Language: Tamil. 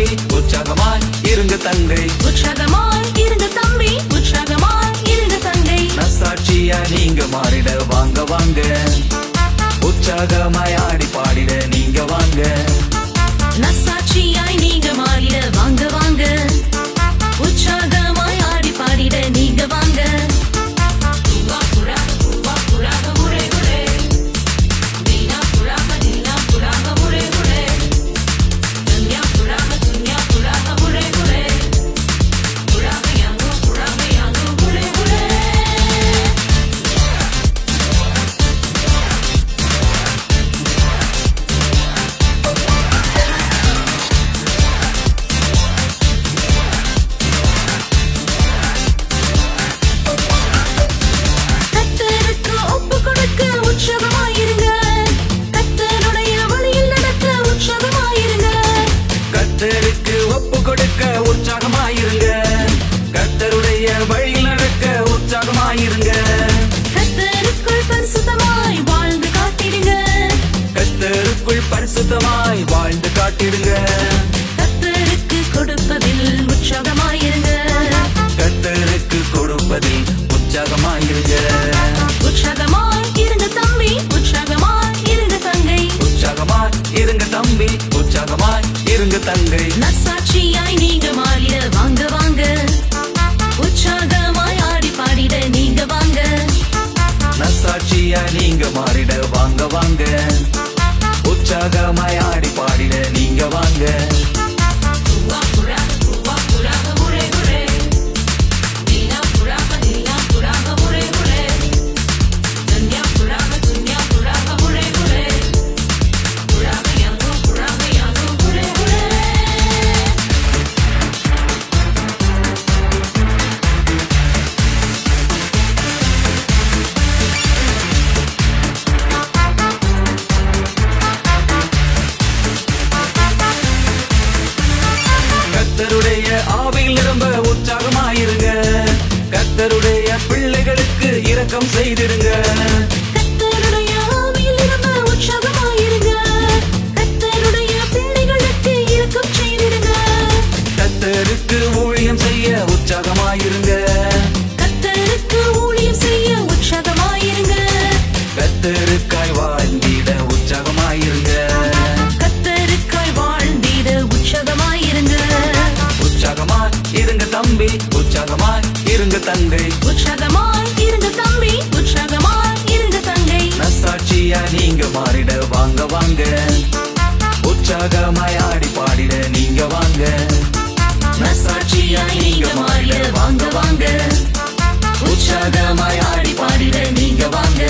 தம்பி உற்சாகமாய் இருங்க தங்கை. உற்சாகமாய் இருங்க தம்பி, உற்சாகமாய் இருங்க தங்கை. நசாட்சியா நீங்க மாறிட வாங்க வாங்க, உற்சாகமாய் ஆடி பாடிட நீங்க வாங்க. நசாட்சியாய் நீங்க மாறிட வாங்க வாங்க, உற்சாகமாய் ஆடி பாடிட நீங்க வாங்க. கர்த்தருக்கு ஒப்பு கொடுக்க உற்சாகமாயிருங்க, கர்த்தருடைய வழியில் நடக்க உற்சாகமாயிருங்க. கர்த்தருக்குள் பரிசுத்தமாய் வாழ்ந்து காட்டிடுங்க, கர்த்தருக்குள் பரிசுத்தமாய் வாழ்ந்து காட்டிடுங்க. கர்த்தருக்கு கொடுப்பதில் உற்சாகமாயிருங்க, கர்த்தருக்கு கொடுப்பதில் உற்சாகமாயிருங்க. உற்சாகமாய் இருங்க தம்பி, உற்சாகமாய் இருங்க தங்கை. உற்சாகமாய் இருங்க தம்பி, உற்சாகமாய் இருங்க தங்கை. நற்சாட்சியாய் நீங்க மாறிட வாங்க வாங்க, உற்சாகமாய் ஆடி பாடிட நீங்க வாங்க. நசாட்சியா நீங்க மாறிட வாங்க வாங்க, உற்சாகமாய் ஆடி பாடிட நீங்க வாங்க. கர்த்தருடைய ஆவியில் நிரம்ப உற்சாகமாயிருங்க, கர்த்தருடைய பிள்ளைகளுக்கு இரக்கம் செய்திடுங்க. கர்த்தருடைய ஆவியில் நிரம்ப உற்சாகமாயிருங்க, கர்த்தருடைய பிள்ளைகளுக்கு இரக்கம் செய்திடுங்க. கர்த்தருக்கு ஊழியம் செய்ய உற்சாகமாயிருங்க, கர்த்தருக்கு ஊழியம் செய்ய உற்சாகமாயிருங்க. கர்த்தருக்காய் வாழ்ந்திட உற்சாகமாயிருங்க. கர்த்தருக்காய் வாழ்ந்திட உற்சாகமாயிருங்க. உற்சாகமாய் இருங்க தம்பி, உற்சாகமாய் இருங்க தங்கை. உற்சாகமாய் இருங்க தம்பி, உற்சாகமாய் இருங்க தங்கை. நசாட்சியா நீங்க மாறிட வாங்க வாங்க, உற்சாகமாய் ஆடி பாடிட நீங்க வாங்க. நற்சாட்சியா நீங்க மாறிட வாங்க வாங்க, உற்சாகமாய் ஆடி பாடிட நீங்க வாங்க.